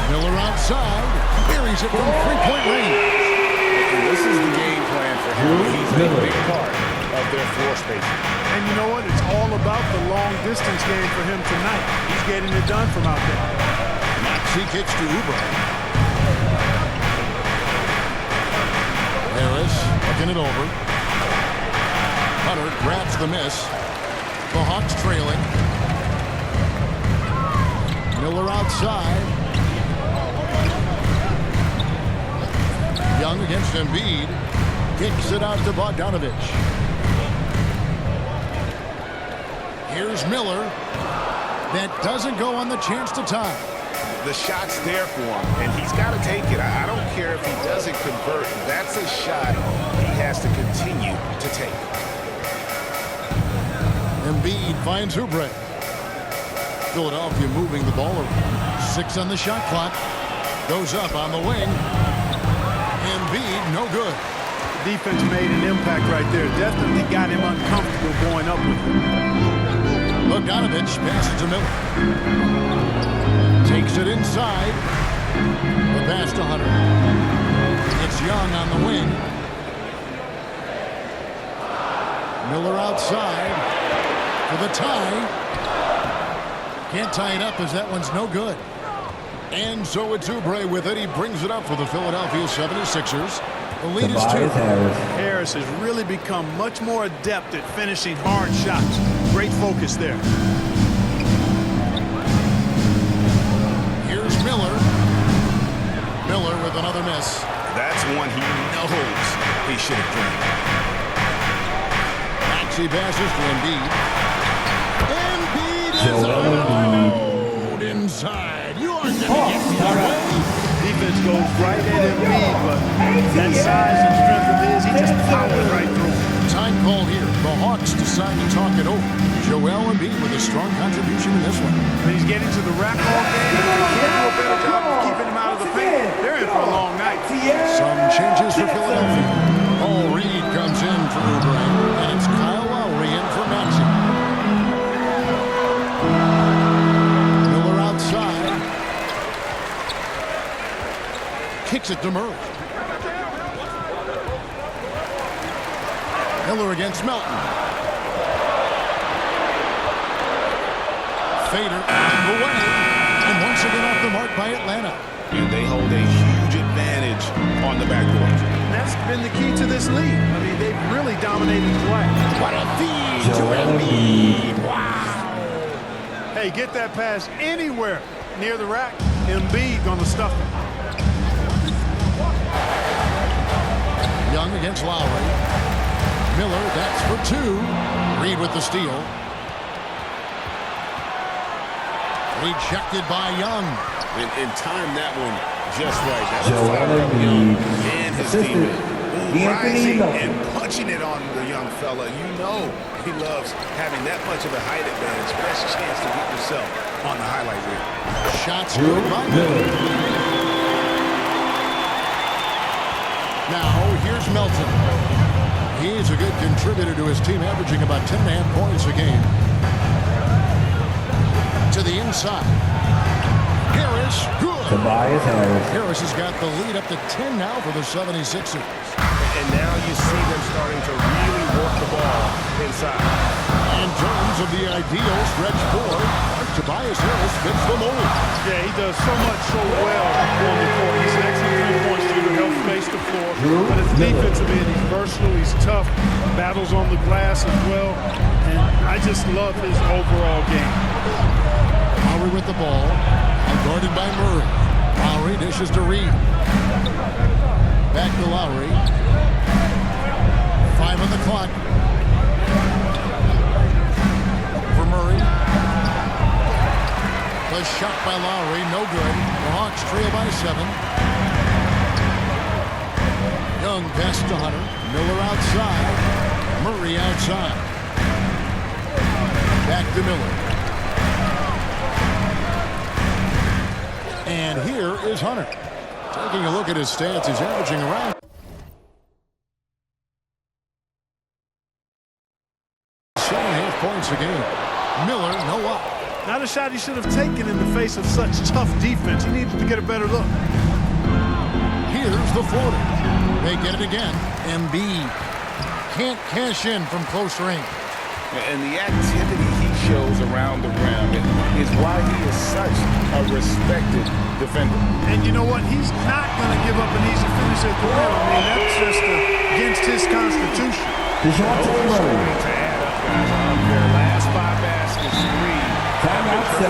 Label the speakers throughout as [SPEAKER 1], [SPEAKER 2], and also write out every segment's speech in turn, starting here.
[SPEAKER 1] Miller outside. Here he's at from three-point range.
[SPEAKER 2] And this is the game plan for him. He's a big part of their floor spacing.
[SPEAKER 3] And you know what? It's all about the long-distance game for him tonight. He's getting it done from out there.
[SPEAKER 1] Maxey kicks to Oubre. Harris looking it over. Hunter grabs the miss. The Hawks trailing. Miller outside. Young against Embiid. Kicks it out to Bogdanovich. Here's Miller. That doesn't go on the chance to tie.
[SPEAKER 2] The shot's there for him, and he's got to take it. I don't care if he doesn't convert. That's a shot he has to continue to take.
[SPEAKER 1] Embiid finds Oubre. Philadelphia moving the ball around. 6 on the shot clock. Goes up on the wing. Embiid, no good.
[SPEAKER 3] Defense made an impact right there. Definitely got him uncomfortable going up with him.
[SPEAKER 1] Bogdanovich passes to Miller. Takes it inside. The pass to Hunter. It's Young on the wing. Miller outside for the tie. Can't tie it up as that one's no good. And so it's Oubre with it. He brings it up for the Philadelphia 76ers. The lead is 2.
[SPEAKER 3] Harris has really become much more adept at finishing hard shots. Great focus there.
[SPEAKER 1] Here's Miller. Miller with another miss.
[SPEAKER 2] That's one he knows he should have drained.
[SPEAKER 1] Maxey passes to Embiid. Embiid is out inside. You aren't going to get me away.
[SPEAKER 3] Defense goes right at Embiid, but that size and strength of his, he just powered right through.
[SPEAKER 1] Time call here. The Hawks decide to talk it over. Joel Embiid with a strong contribution in this one.
[SPEAKER 3] He's getting to the rack all game. They can't do a better job of keeping him out of the paint. They're in for a long night.
[SPEAKER 1] Some changes for Philadelphia. Paul Reed comes in for Oubre, and it's Kyle Lowry in for Maxey. Miller outside. Kicks it to Murray. Miller against Melton. Fader away, and once again off the mark by Atlanta.
[SPEAKER 2] And they hold a huge advantage on the backcourt.
[SPEAKER 3] And that's been the key to this league. I mean, they've really dominated the glass.
[SPEAKER 1] What a feed to Embiid. Wow.
[SPEAKER 3] Hey, get that pass anywhere near the rack. Embiid gonna stuff it.
[SPEAKER 1] Young against Lowry. Miller, that's for 2. Reed with the steal. Rejected by Young.
[SPEAKER 2] And time that one just right. That was foul Young and his teammate. Rising and punching it on the young fella. You know he loves having that much of a height advantage. Best chance to get yourself on the highlight reel.
[SPEAKER 1] Shots good by Miller. Now here's Melton. He's a good contributor to his team, averaging about 10.5 points a game. To the inside. Harris, good.
[SPEAKER 4] Tobias Harris.
[SPEAKER 1] Harris has got the lead up to 10 now for the 76ers.
[SPEAKER 2] And now you see them starting to really work the ball inside.
[SPEAKER 1] In terms of the ideal stretch 4, Tobias Harris fits the mold.
[SPEAKER 3] Yeah, he does so much so well on the court. He's an excellent three-point shooter, helps space the floor. But as a defensive end, he's versatile, he's tough, battles on the glass as well. And I just love his overall game.
[SPEAKER 1] Lowry with the ball, guarded by Murray. Lowry dishes to Reed. Back to Lowry. 5 on the clock. For Murray. The shot by Lowry, no good. The Hawks trail by 7. Young pass to Hunter. Miller outside. Murray outside. Back to Miller. And here is Hunter. Taking a look at his stats, he's averaging around 7.5 points a game. Miller, no up.
[SPEAKER 3] Not a shot he should have taken in the face of such tough defense. He needed to get a better look.
[SPEAKER 1] Here's the floater. They get it again. Embiid can't cash in from close range.
[SPEAKER 2] And the activity he shows around the rim is why he is such a respected defender.
[SPEAKER 3] And you know what? He's not going to give up an easy finish at the rim. I mean, that's just against his constitution.
[SPEAKER 2] To add up, guys. Their last 5 baskets, 3.
[SPEAKER 1] The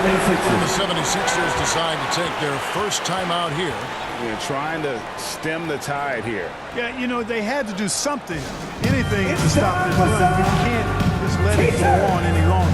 [SPEAKER 1] 76ers decide to take their first timeout here.
[SPEAKER 2] They're trying to stem the tide here.
[SPEAKER 3] Yeah, you know, they had to do something, anything to stop this run. You can't just let it go on any longer.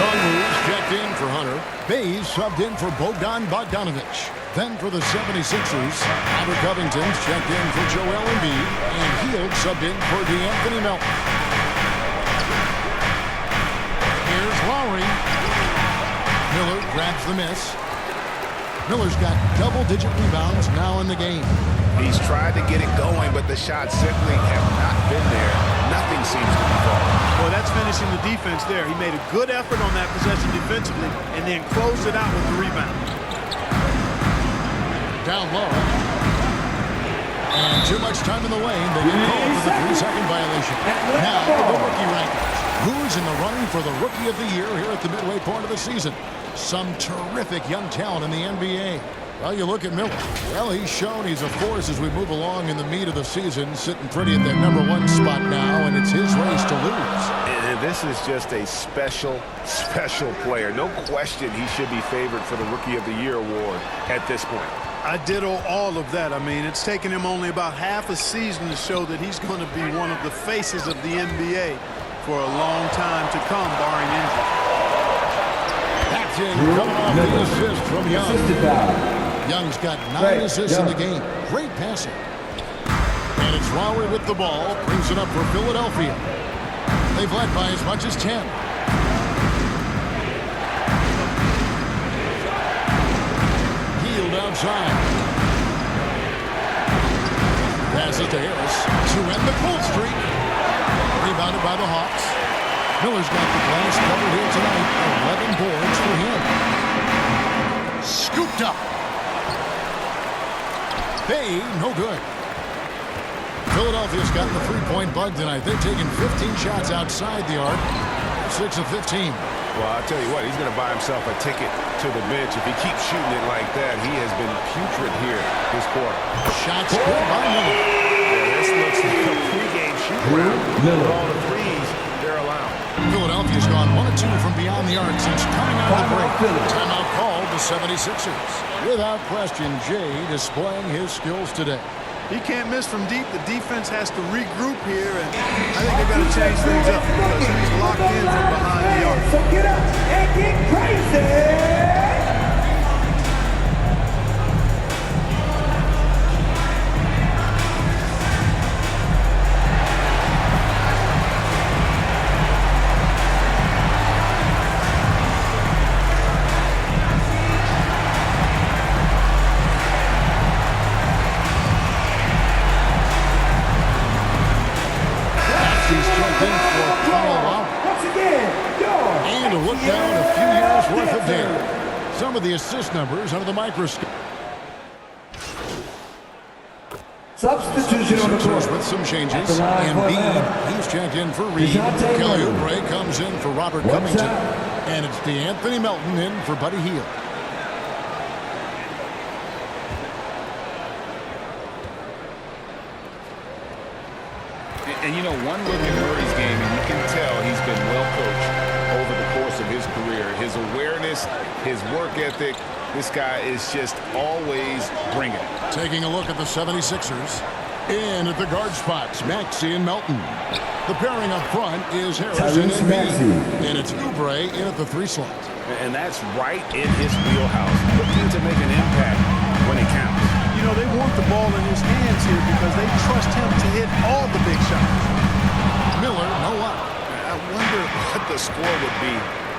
[SPEAKER 1] Conley's checked in for Hunter. Bays subbed in for Bogdan Bogdanovic. Then for the 76ers, Robert Covington's checked in for Joel Embiid, and Hield subbed in for DeAnthony Melton. Here's Lowry. Miller grabs the miss. Miller's got double-digit rebounds now in the game.
[SPEAKER 2] He's tried to get it going, but the shots simply have not been there. Nothing seems to be falling.
[SPEAKER 3] Well, that's finishing the defense there. He made a good effort on that possession defensively and then closed it out with the rebound.
[SPEAKER 1] Down low. And too much time in the lane. They get called for the 3-second violation. Now the rookie rankings. Who's in the running for the Rookie of the Year here at the midway point of the season? Some terrific young talent in the NBA. Well, you look at Miller. Well, he's shown he's a force as we move along in the meat of the season, sitting pretty at that #1 spot now, and it's his race to lose.
[SPEAKER 2] And this is just a special player. No question he should be favored for the Rookie of the Year award at this point.
[SPEAKER 3] I ditto all of that. I mean, it's taken him only about half a season to show that he's going to be one of the faces of the NBA for a long time to come, barring injury.
[SPEAKER 1] That's in, coming off the assist from Young. Young's got 9 assists in the game. Great passing. And it's Lowry with the ball. Brings it up for Philadelphia. They've led by as much as 10. Hield outside. Passes to Harris to end the cold streak. Rebounded by the Hawks. Miller's got the glass covered here tonight. 11 boards for him. Scooped up. Bay, no good. Philadelphia's gotten the 3-point bug tonight. They've taken 15 shots outside the arc. 6 of 15.
[SPEAKER 2] Well, I'll tell you what, he's going to buy himself a ticket to the bench. If he keeps shooting it like that, he has been putrid here this quarter.
[SPEAKER 1] Shots good by Miller.
[SPEAKER 2] Yeah, this looks like a pregame shoot-around with all the threes they're allowing.
[SPEAKER 1] Philadelphia's gone 1 of 2 from beyond the arc since coming out of the break. Timeout called the 76ers. Without question, Jay displaying his skills today.
[SPEAKER 3] He can't miss from deep. The defense has to regroup here, and I think they've got to change things up because he's locked in from behind the arc.
[SPEAKER 4] So get up and get crazy!
[SPEAKER 1] And a look down a few years worth of data. Some of the assist numbers under the microscope.
[SPEAKER 4] Substitution on the court.
[SPEAKER 1] With some changes. Embiid, he's checked in for Reed. Kelly Oubre comes in for Robert Covington. And it's DeAnthony Melton in for Buddy Hield.
[SPEAKER 2] And you know, one look at Murray's game, and you can tell he's been well coached over the course of his career. His awareness, his work ethic, this guy is just always bringing it.
[SPEAKER 1] Taking a look at the 76ers. In at the guard spots, Maxey and Melton. The pairing up front is Harris and Embiid. And it's Oubre in at the 3 slot.
[SPEAKER 2] And that's right in his wheelhouse. Looking to make an impact when it counts.
[SPEAKER 3] You know, they want the ball in his hands here because they trust him to hit all the big shots.
[SPEAKER 1] Miller, no luck.
[SPEAKER 2] I wonder what the score would be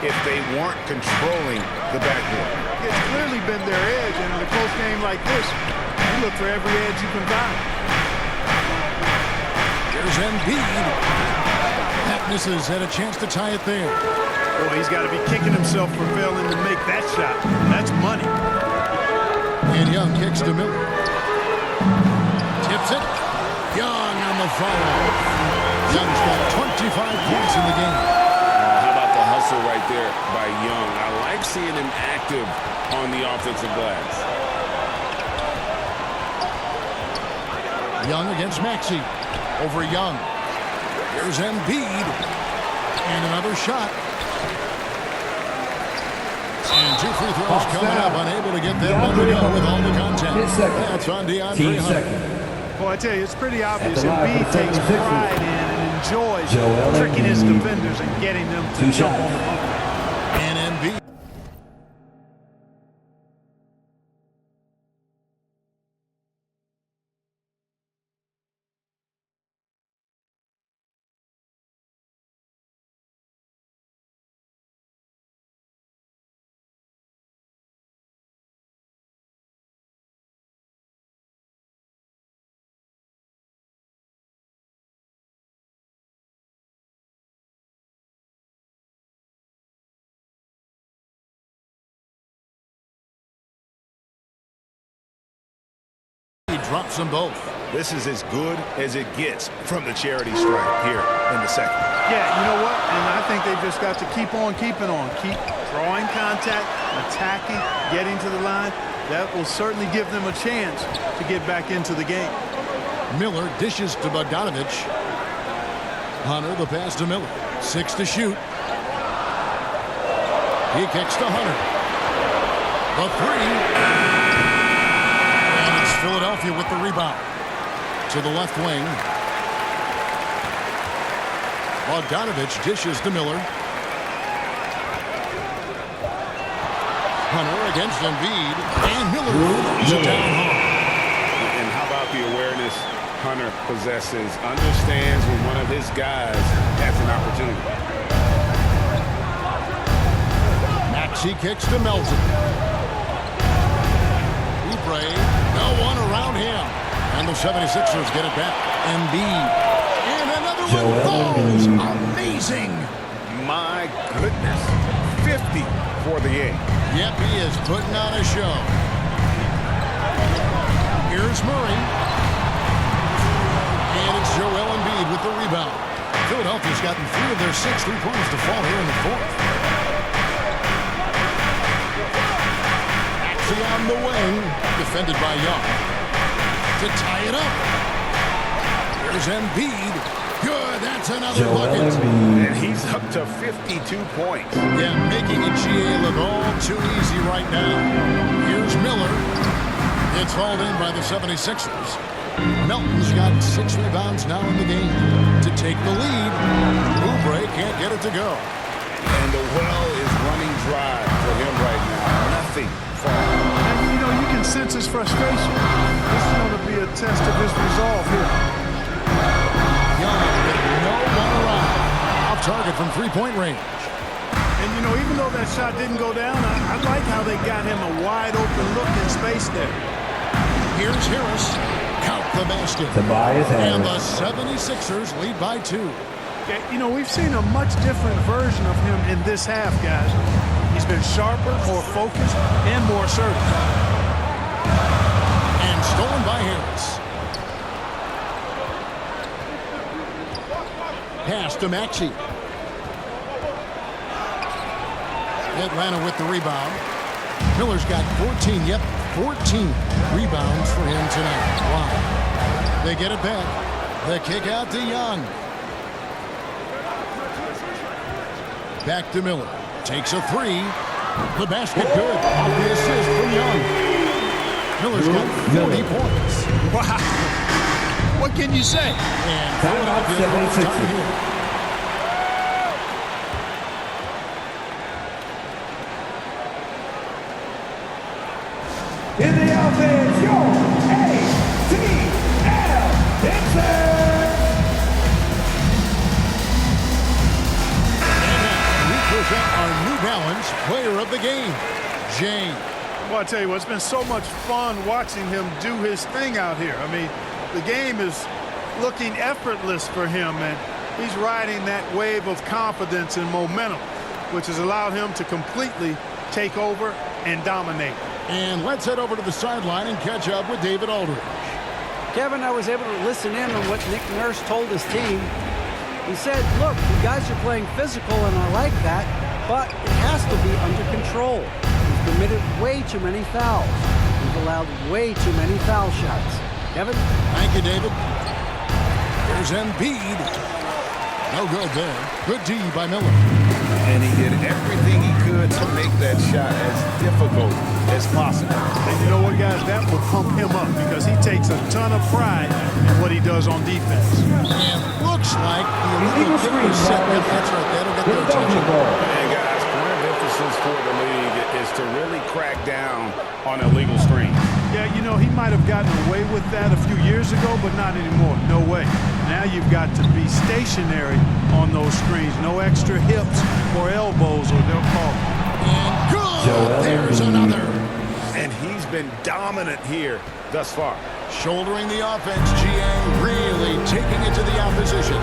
[SPEAKER 2] if they weren't controlling the backboard.
[SPEAKER 3] It's clearly been their edge, and in a close game like this, look for every edge you can find.
[SPEAKER 1] Here's Embiid. That misses. Had a chance to tie it there.
[SPEAKER 3] Boy, he's got to be kicking himself for failing to make that shot. That's money.
[SPEAKER 1] And Young kicks to Miller. Tips it. Young on the follow. Young's got 25 points in the game.
[SPEAKER 2] How about the hustle right there by Young? I like seeing him active on the offensive glass.
[SPEAKER 1] Young against Maxey. Over Young. Here's Embiid. And another shot. And 2 free throws coming up. Unable to get that one to go with all the contact. That's on DeAndre Hunter.
[SPEAKER 3] Well, I tell you, it's pretty obvious. Embiid takes pride in and enjoys tricking his defenders and getting them to jump on the ball.
[SPEAKER 1] And Embiid. He drops them both.
[SPEAKER 2] This is as good as it gets from the charity stripe here in the second.
[SPEAKER 3] Yeah, you know what? And I think they've just got to keep on keeping on. Keep drawing contact, attacking, getting to the line. That will certainly give them a chance to get back into the game.
[SPEAKER 1] Miller dishes to Bogdanovich. Hunter, the pass to Miller. 6 to shoot. He kicks to Hunter. The three. And it's Philadelphia with the rebound. To the left wing. Bogdanovich dishes to Miller. Hunter against Embiid. And Miller throws it down hard.
[SPEAKER 2] And how about the awareness Hunter possesses? Understands when one of his guys has an opportunity.
[SPEAKER 1] Maxey kicks to Melton. Oubre, no one around him. And the 76ers get it back. Embiid. And another one falls. Amazing.
[SPEAKER 2] My goodness. 50 for the 8.
[SPEAKER 1] Yep, he is putting on a show. Here's Murray. And it's Joel Embiid with the rebound. Philadelphia's gotten 3 of their 6 3-pointers to fall here in the fourth. Maxey on the wing. Defended by Young. To tie it up. Here's Embiid. Good, that's another bucket.
[SPEAKER 2] And he's up to 52 points.
[SPEAKER 1] Yeah, making a GA look all too easy right now. Here's Miller. It's hauled in by the 76ers. Melton's got 6 rebounds now in the game to take the lead. Oubre can't get it to go.
[SPEAKER 2] And the well is running dry for him right now. Nothing falling.
[SPEAKER 3] And, you know, you can sense his frustration. This is going to be a test of his resolve here.
[SPEAKER 1] Young with no one around. Off target from 3-point range.
[SPEAKER 3] And, you know, even though that shot didn't go down, I like how they got him a wide open look in space there.
[SPEAKER 1] Here's Harris. Count the basket. And the 76ers lead by 2.
[SPEAKER 3] Yeah, you know, we've seen a much different version of him in this half, guys. He's been sharper, more focused, and more assertive.
[SPEAKER 1] And stolen by Harris. Pass to Maxey. Atlanta with the rebound. Miller's got 14, 14 rebounds for him tonight. Wow. They get it back. The kick out to Young. Back to Miller. Takes a 3. The basket good. Off the assist from Young. Miller's got 40 points.
[SPEAKER 3] Wow. What can you say?
[SPEAKER 1] And Philadelphia goes down here.
[SPEAKER 4] In the offense, your ATL Dancers.
[SPEAKER 1] And now we present our New Balance Player of the Game, Jane.
[SPEAKER 3] Well, I tell you what, it's been so much fun watching him do his thing out here. I mean, the game is looking effortless for him, and he's riding that wave of confidence and momentum, which has allowed him to completely take over and dominate.
[SPEAKER 1] And let's head over to the sideline and catch up with David Aldridge.
[SPEAKER 5] Kevin, I was able to listen in on what Nick Nurse told his team. He said, look, you guys are playing physical, and I like that, but it has to be under control. We've committed way too many fouls. We've allowed way too many foul shots. Kevin?
[SPEAKER 1] Thank you, David. There's Embiid. No good there. Good D by Miller.
[SPEAKER 2] And he did everything he could to make that shot as difficult as possible.
[SPEAKER 3] And you know what, guys? That will pump him up because he takes a ton of pride in what he does on defense.
[SPEAKER 1] And looks like the illegal kick was set. That's right. That'll get their attention.
[SPEAKER 2] And guys, point of emphasis for the league is to really crack down on illegal screens.
[SPEAKER 3] Yeah, you know, he might have gotten away with that a few years ago, but not anymore. No way. Now you've got to be stationary on those screens. No extra hips or elbows, or they'll call it.
[SPEAKER 1] And good. There's another.
[SPEAKER 2] And he's been dominant here thus far.
[SPEAKER 1] Shouldering the offense, GA really taking it to the opposition.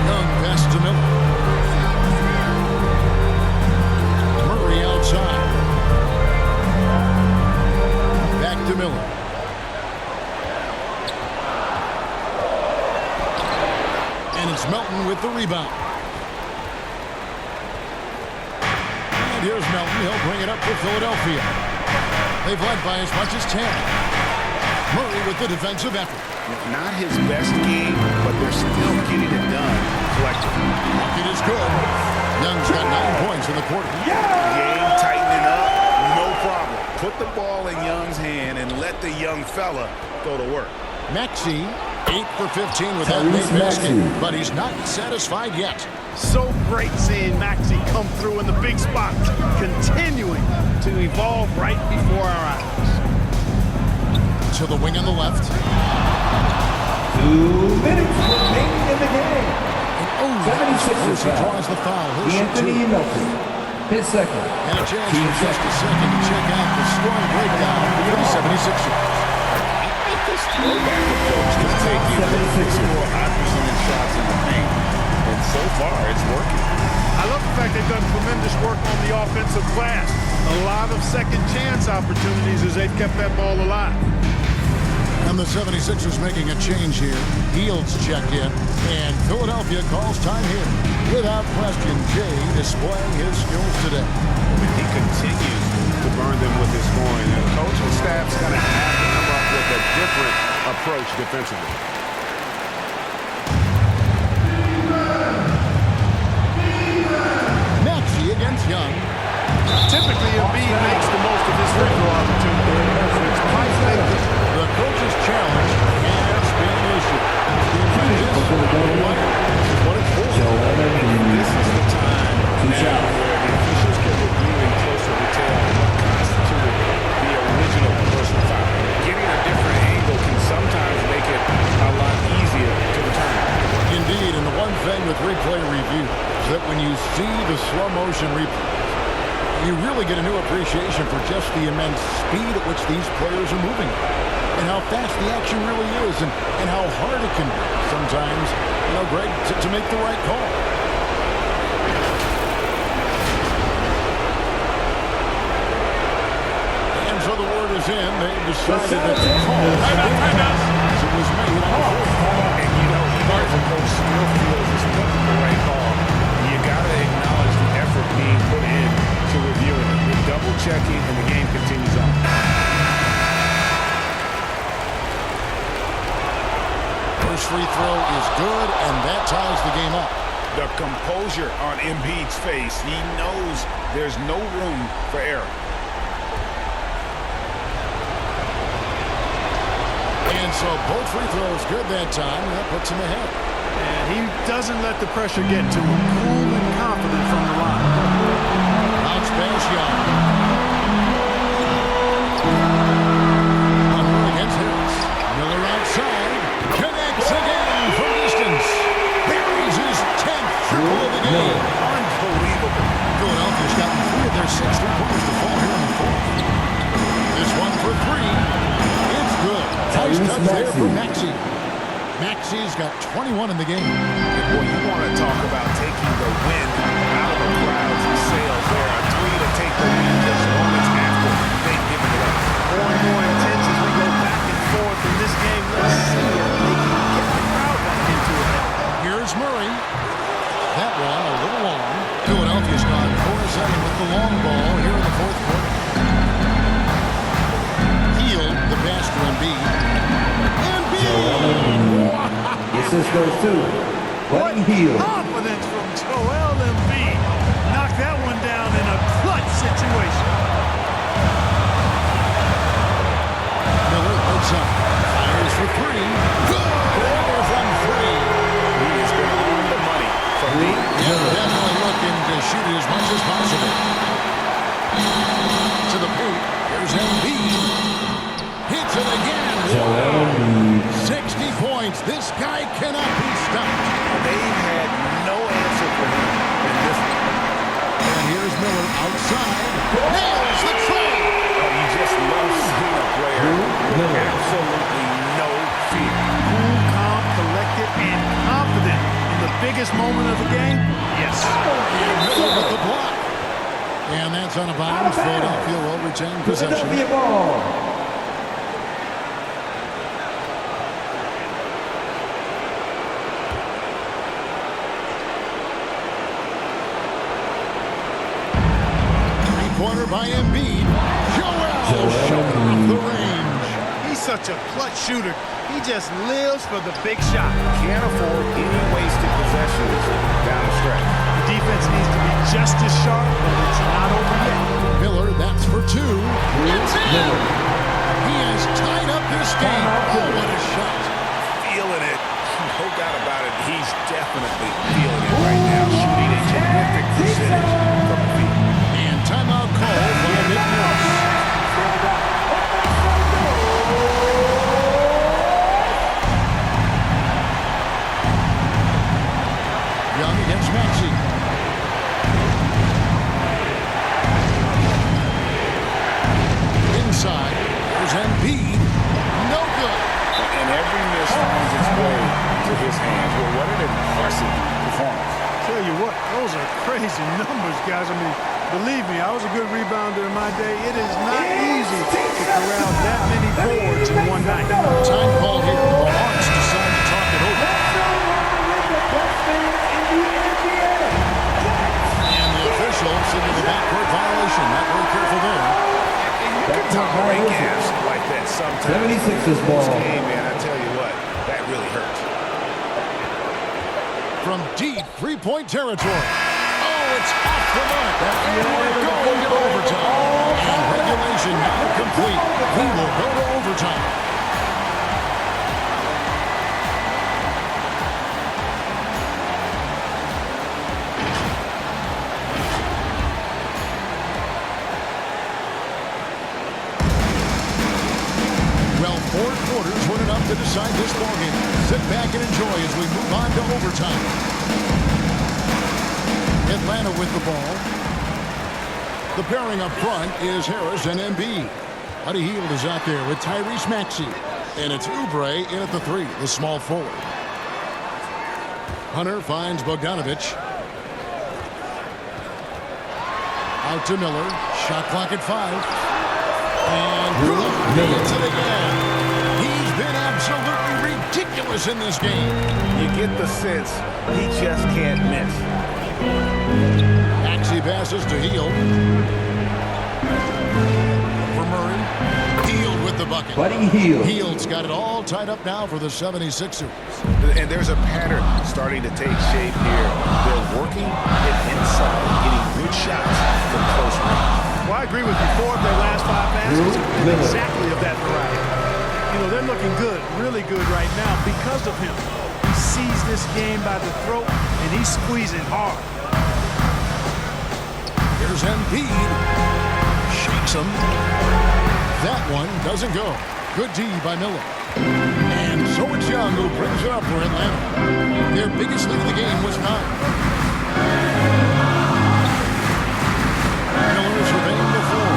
[SPEAKER 1] Young pass to Miller. Murray outside. Back to Miller. And it's Melton with the rebound. And here's Melton. He'll bring it up for Philadelphia. They've led by as much as 10. Murray with the defensive effort.
[SPEAKER 2] Not his best game, but they're still getting it done collectively.
[SPEAKER 1] Bucket is good. Young's got 9 points in the quarter.
[SPEAKER 2] Game tightening up, no problem. Put the ball in Young's hand and let the young fella go to work.
[SPEAKER 1] Maxey, 8 for 15 with that late basket, but he's not satisfied yet.
[SPEAKER 3] So great seeing Maxey come through in the big spots, continuing to evolve right before our eyes.
[SPEAKER 1] To the wing on the left.
[SPEAKER 4] 2 minutes remaining in the game.
[SPEAKER 1] Oh,
[SPEAKER 4] 76ers
[SPEAKER 1] he draws the foul. He'll shoot
[SPEAKER 4] Anthony
[SPEAKER 1] two.
[SPEAKER 4] Melton, his second.
[SPEAKER 1] And a chance for just a second to check out the strong breakdown for the 76ers.
[SPEAKER 2] This throwback approach can take you to more high percentage shots in the paint. And so far, it's working.
[SPEAKER 3] I love the fact they've done tremendous work on the offensive glass. A lot of second chance opportunities as they've kept that ball alive.
[SPEAKER 1] And the 76ers making a change here. Hields checked in, and Philadelphia calls time here. Without question, Jay displaying his skills today.
[SPEAKER 2] And he continues to burn them with his scoring. And the coaching staff's going to have to come up with a different approach defensively.
[SPEAKER 1] Maxey against Young.
[SPEAKER 3] Typically, Embiid makes the most of his free throw opportunity. It's isolated.
[SPEAKER 1] The coach's challenge has been issued. This is what it's for.
[SPEAKER 2] This is the time now where the officials can review in closer detail what constituted the original personal foul. Getting a different angle can sometimes make it a lot easier to determine.
[SPEAKER 1] Indeed, and the one thing with replay review is that when you see the slow motion replay, you really get a new appreciation for just the immense speed at which these players are moving and how fast the action really is and how hard it can be sometimes, Greg, to make the right call. And so the word is in. They decided that the call as it was made on the fourth.
[SPEAKER 2] And if the coach still feels this wasn't the right call, you got to acknowledge the effort being put in to reviewing it. We're double checking, and the game continues on.
[SPEAKER 1] First free throw is good, and that ties the game up.
[SPEAKER 2] The composure on Embiid's face. He knows there's no room for error.
[SPEAKER 1] And so both free throws good that time, and that puts him ahead.
[SPEAKER 3] And he doesn't let the pressure get to him. Cool and confident from the line.
[SPEAKER 1] Bounce pass, Young. Hunter against Harris. Miller outside. Connects again from distance. Buries his 10th triple of the game. Unbelievable. Philadelphia's gotten 3 of their 6 3-pointers to fall here in the one for three. It's good. Nice touch there for Maxey. Maxey's got 21 in the game.
[SPEAKER 2] Boy, you want to talk about taking the wind out of the crowd's sails there. A three to take the lead just moments after they've given it up.
[SPEAKER 3] More and more intense as we go back and forth in this game. Let's see if they can get the crowd back into it.
[SPEAKER 1] Here's Murray. That one a little long. Philadelphia's gone 4-7 with the long ball here in the fourth quarter. Healed the pass to Embiid.
[SPEAKER 4] The assist goes to Buddy Hield.
[SPEAKER 3] Confidence from Joel Embiid. Knocked that one down in a clutch situation.
[SPEAKER 1] Miller puts up. Fires for three. Good. Over from three.
[SPEAKER 2] He has been on the money from me.
[SPEAKER 1] Yeah, definitely looking to shoot it as much as possible. To the paint. Here's Embiid. Hits it again.
[SPEAKER 4] Joel Embiid.
[SPEAKER 1] 60 points. This guy cannot be stopped.
[SPEAKER 2] They've had no answer for him in this one.
[SPEAKER 1] And here's Miller outside. Nails the tray.
[SPEAKER 2] Oh, you just love seeing a player with
[SPEAKER 4] Miller.
[SPEAKER 2] absolutely no fear.
[SPEAKER 3] Cool, calm, collected, and confident in the biggest moment of the game. Yes.
[SPEAKER 1] Miller with the block. And that's out of bounds. Philadelphia will retain possession.
[SPEAKER 4] Philadelphia ball.
[SPEAKER 1] Three-pointer by Embiid. Joel showing off the range.
[SPEAKER 3] He's such a clutch shooter. He just lives for the big shot.
[SPEAKER 2] Can't afford any wasted possessions down the stretch.
[SPEAKER 3] The defense needs to be just as sharp, but it's not over yet.
[SPEAKER 1] Miller, that's for two. It's in.
[SPEAKER 4] Miller.
[SPEAKER 1] He has tied up this game. Oh, what a shot.
[SPEAKER 2] Feeling it. No doubt about it. He's definitely feeling it right now. Shooting a terrific percentage from the field.
[SPEAKER 1] And timeout call by Nick Nurse. Young against Maxey. Inside. There's Embiid. No good.
[SPEAKER 2] And every miss finds its way to his hands. Well, what an impressive performance.
[SPEAKER 3] Tell you what, those are crazy numbers, guys. I mean, believe me, I was a good rebounder in my day. It is not easy to corral that many boards in one night.
[SPEAKER 1] Time call here. The Hawks decide to talk it over. And the official signaled the backcourt violation. Not very careful there.
[SPEAKER 2] Tolerate gas like that sometimes.
[SPEAKER 4] 76ers ball.
[SPEAKER 2] Hey, man, I tell you what, that really hurts.
[SPEAKER 1] From deep three-point territory. Oh, it's off the mark. And we're going to overtime. And regulation now complete. We will go to overtime. Well, four quarters weren't enough to decide this ballgame. Sit back and enjoy as we move on to overtime. Atlanta with the ball. The pairing up front is Harris and Embiid. Buddy Hield is out there with Tyrese Maxey. And it's Oubre in at the three, the small forward. Hunter finds Bogdanovic. Out to Miller. Shot clock at 5. And Miller hits it again. He's been absolutely ridiculous in this game.
[SPEAKER 2] You get the sense he just can't miss.
[SPEAKER 1] Maxey passes to Hield. For Murray. Hield with the bucket.
[SPEAKER 4] Buddy Hield.
[SPEAKER 1] Hield's got it all tied up now for the 76ers.
[SPEAKER 2] And there's a pattern starting to take shape here. They're working it inside, getting good shots from close range.
[SPEAKER 3] Well, I agree with you. 4 of their last 5 baskets are
[SPEAKER 4] Miller.
[SPEAKER 3] exactly of that variety. You know, they're looking good, really good right now because of him. He sees this game by the throat, and he's squeezing hard.
[SPEAKER 1] Here's Embiid. Shakes him. That one doesn't go. Good D by Miller. And so it's Young who brings it up for Atlanta. Their biggest lead of the game was 9. Miller surveying the floor.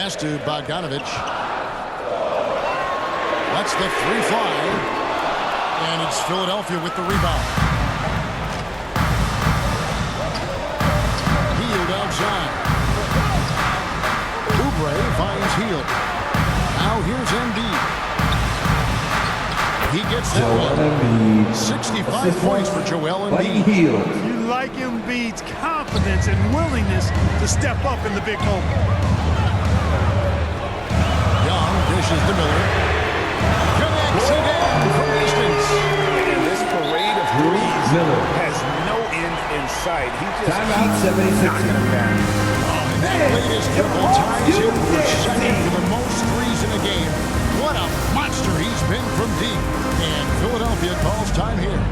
[SPEAKER 1] pass to Bogdanovich. That's the 3 fly. And it's Philadelphia with the rebound. Hield outside. Oubre finds Hield. Now here's Embiid. He gets that one. 65 points for Joel Embiid.
[SPEAKER 3] You like Embiid's confidence and willingness to step up in the big moment.
[SPEAKER 1] Young dishes to Miller. Connects again from distance.
[SPEAKER 2] And this parade of threes has no end in sight. He just
[SPEAKER 4] Timeout,
[SPEAKER 2] keeps
[SPEAKER 4] 76.
[SPEAKER 2] knocking them down.
[SPEAKER 1] That latest dribble ties him for second for the most threes in a game. What a monster he's been from deep. And Philadelphia calls time here.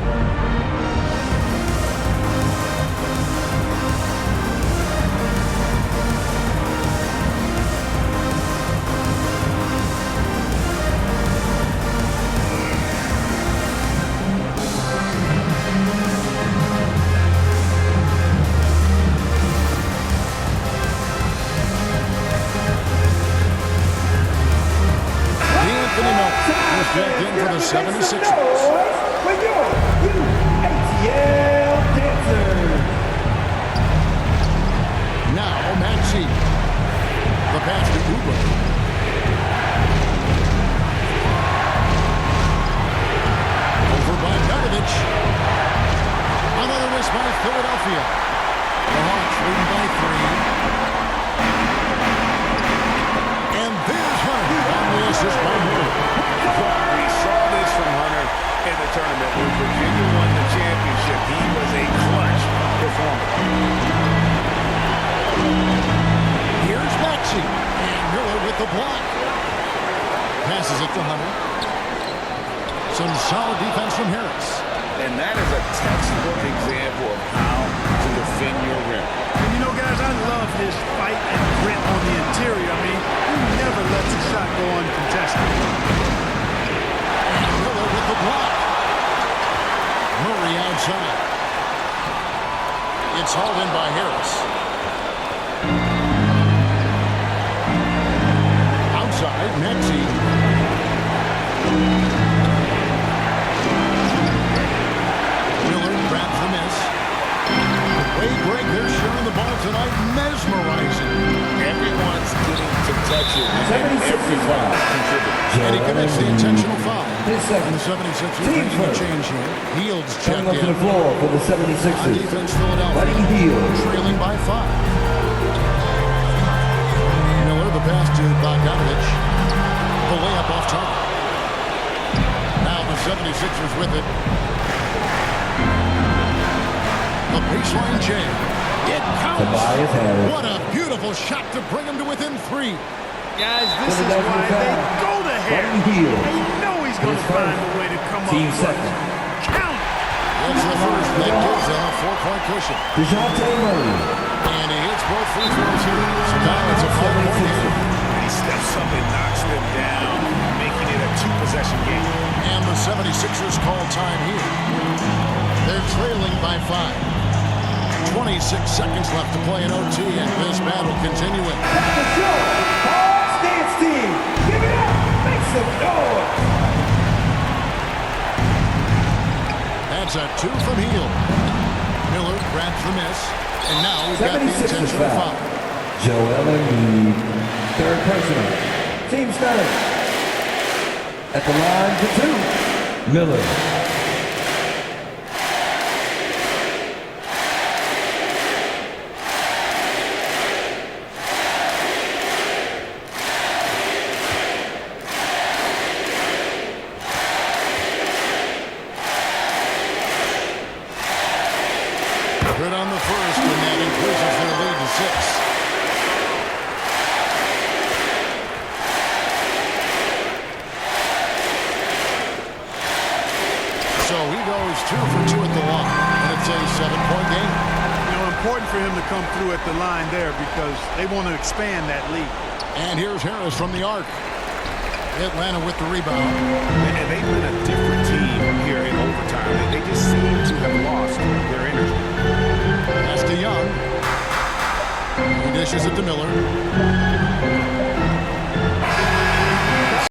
[SPEAKER 1] Back in for the 76ers. Now Maxey. The pass to Oubre. Over by Bogdanovich. Another miss by Philadelphia. The Hawks leading by 3. And there's Hunter on the assist by Miller.
[SPEAKER 2] We saw this from Hunter in the tournament. When Virginia won the championship, he was a clutch performer.
[SPEAKER 1] Here's Maxey. And Miller with the block. Passes it to Hunter. Some solid defense from Harris.
[SPEAKER 2] And that is a textbook example of how to defend your rim.
[SPEAKER 3] And you know, guys, I love his fight and grit on the interior. I mean, he never lets a shot go uncontested.
[SPEAKER 1] Miller with the block. Murray outside. It's hauled in by Harris. Outside, Maxey. Miller grabs the miss. Wade Breaker sharing the ball tonight, mesmerizing.
[SPEAKER 2] Everyone's getting to touch it, and everyone contributes.
[SPEAKER 1] And he commits the intentional foul.
[SPEAKER 4] His second.
[SPEAKER 1] And the 76ers
[SPEAKER 4] Team
[SPEAKER 1] making a
[SPEAKER 4] first.
[SPEAKER 1] change here. Hield's
[SPEAKER 4] Coming
[SPEAKER 1] checked
[SPEAKER 4] up to the
[SPEAKER 1] in.
[SPEAKER 4] floor for the
[SPEAKER 1] On
[SPEAKER 4] 76ers.
[SPEAKER 1] defense, Philadelphia.
[SPEAKER 4] Buddy Hield.
[SPEAKER 1] Trailing by 5. Miller, the pass to Bogdanovich. The layup off target. Now the 76ers with it. The baseline jam. It counts.
[SPEAKER 4] Tobias Harris.
[SPEAKER 1] What a beautiful shot to bring him to within 3.
[SPEAKER 3] Guys, this is
[SPEAKER 4] Philadelphia
[SPEAKER 3] why they
[SPEAKER 4] foul.
[SPEAKER 3] go to Harris.
[SPEAKER 4] Buddy Hield.
[SPEAKER 3] They know he's going
[SPEAKER 4] His
[SPEAKER 3] to find
[SPEAKER 4] first.
[SPEAKER 3] a way to come
[SPEAKER 4] Team
[SPEAKER 3] up.
[SPEAKER 4] second.
[SPEAKER 3] Count it.
[SPEAKER 1] That's the first. That gives them a 4-point cushion.
[SPEAKER 4] DeJounte Murray.
[SPEAKER 1] And he hits both free throws here. So now it's a 5-point game.
[SPEAKER 2] He steps up and knocks them down, making it a 2-possession game.
[SPEAKER 1] And the 76ers call time here. They're trailing by 5. 26 seconds left to play in OT, and this battle continuing.
[SPEAKER 4] The show. Hawks dance team. Give it up. Make some noise.
[SPEAKER 1] That's a 2 from Hield. Miller grabs the miss, and now we've got the
[SPEAKER 4] 76ers
[SPEAKER 1] intentional
[SPEAKER 4] foul.
[SPEAKER 1] foul.
[SPEAKER 4] Joel Embiid. Third personal. Team started. At the line for 2. Miller.
[SPEAKER 1] Good on the first, and that increases their lead to 6. So he goes 2 for 2 at the line, and it's a 7-point game.
[SPEAKER 3] You know, important for him to come through at the line there because they want to expand that lead.
[SPEAKER 1] And here's Harris from the arc. Atlanta with the rebound.
[SPEAKER 2] And they've been a different team here in overtime. They just seem to have lost their energy.
[SPEAKER 1] Pass to Young. He dishes it to Miller.